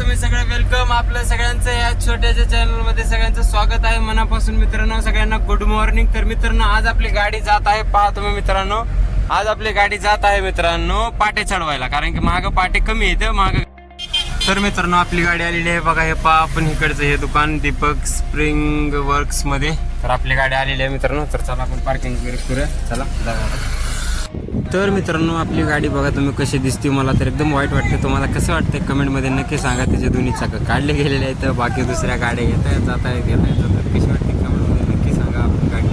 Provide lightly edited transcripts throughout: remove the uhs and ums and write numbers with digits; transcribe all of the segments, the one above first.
तुम्ही सगळे वेलकम. आपल्या सगळ्यांचं या छोट्याशा चॅनल मध्ये सगळ्यांचं स्वागत आहे मनापासून मित्रांनो. सगळ्यांना गुड मॉर्निंग. तर मित्रांनो आज आपली गाडी जात आहे, पहा तुम्ही मित्रांनो, आज आपली गाडी जात आहे मित्रांनो पाटे चढवायला, कारण की मागं पाटे कमी येतं मागं. तर मित्रांनो आपली गाडी आलेली आहे बघा. हे पहा आपण इकडचं हे दुकान दीपक स्प्रिंग वर्क्स मध्ये. तर आपली गाडी आलेली आहे मित्रांनो. तर चला आपण पार्किंग वगैरे करूया. चला जाऊया. तर मित्रांनो आपली गाडी बघा तुम्ही कशी दिसते. मला तर एकदम वाईट वाटते. तुम्हाला कसं वाटतं कमेंटमध्ये नक्की सांगा. त्याचे दोन्ही चाकं काढले गेलेले आहेत, बाकी दुसऱ्या गाड्या येत आहेत, जात आहेत, येत आहेत. तर कशी वाटते कमेंटमध्ये नक्की सांगा आपली गाडी.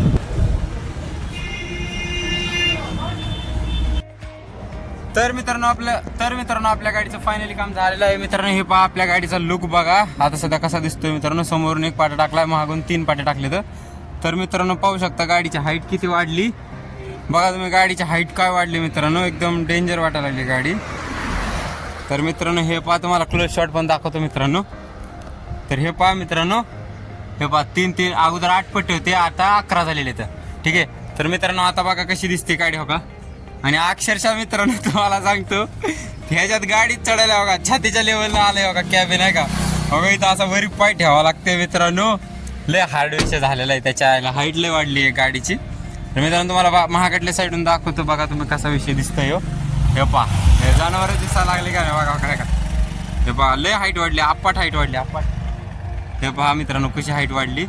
तर मित्रांनो आपल्या गाडीचं फायनली काम झालेलं आहे मित्रांनो. हे पहा आपल्या गाडीचा लुक बघा आता सध्या कसा दिसतोय मित्रांनो. समोरून एक पाटा टाकलाय, मागून 3 पाटे टाकले. तर मित्रांनो पाहू शकता गाडीची हाईट किती वाढली बघा तुम्ही. गाडीची हाईट काय वाढली मित्रांनो, एकदम डेंजर वाटायला लागली गाडी. तर मित्रांनो हे पहा तुम्हाला क्लोज शॉट पण दाखवतो मित्रांनो. तर हे पहा मित्रांनो, हे पहा 3 अगोदर 8 पट्टे होते, आता 11 झालेले. तर ठीक आहे. तर मित्रांनो आता बघा कशी दिसते गाडी हो का. आणि अक्षरशः मित्रांनो तुम्हाला सांगतो ह्याच्यात गाडीत चढायला बघा छातीच्या लेवलला आलंय बघा. कॅबिन आहे का बघा, इथं असा वरी पाय ठेवावा लागते मित्रांनो. लय हार्ड विषय झालेला आहे, त्याच्या हाईट लय वाढली आहे गाडीची. तर मित्रांनो तुम्हाला महागडल्या साईडून दाखवतो बघा तुम्ही कसा विषय दिसतोय हो. हे पहा हे जनावर दिसायला लागले का नाही बघा काय का. हे पहा लय हाईट वाढली, अप्पाट हाईट वाढली, अप्पाट. हे पहा मित्रांनो कशी हाईट वाढली.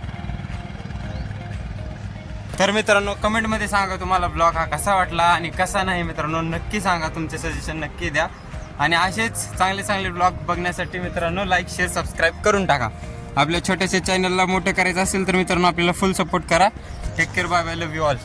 तर मित्रांनो कमेंटमध्ये सांगा तुम्हाला ब्लॉग हा कसा वाटला आणि कसा नाही मित्रांनो, नक्की सांगा. तुमचे सजेशन नक्की द्या. आणि असेच चांगले ब्लॉग बघण्यासाठी मित्रांनो लाईक शेअर सबस्क्राईब करून टाका. आपल्या छोट्याशा चॅनलला मोठं करायचं असेल तर मित्रांनो आपल्याला फुल सपोर्ट करा. Take care, bye bye, love you all.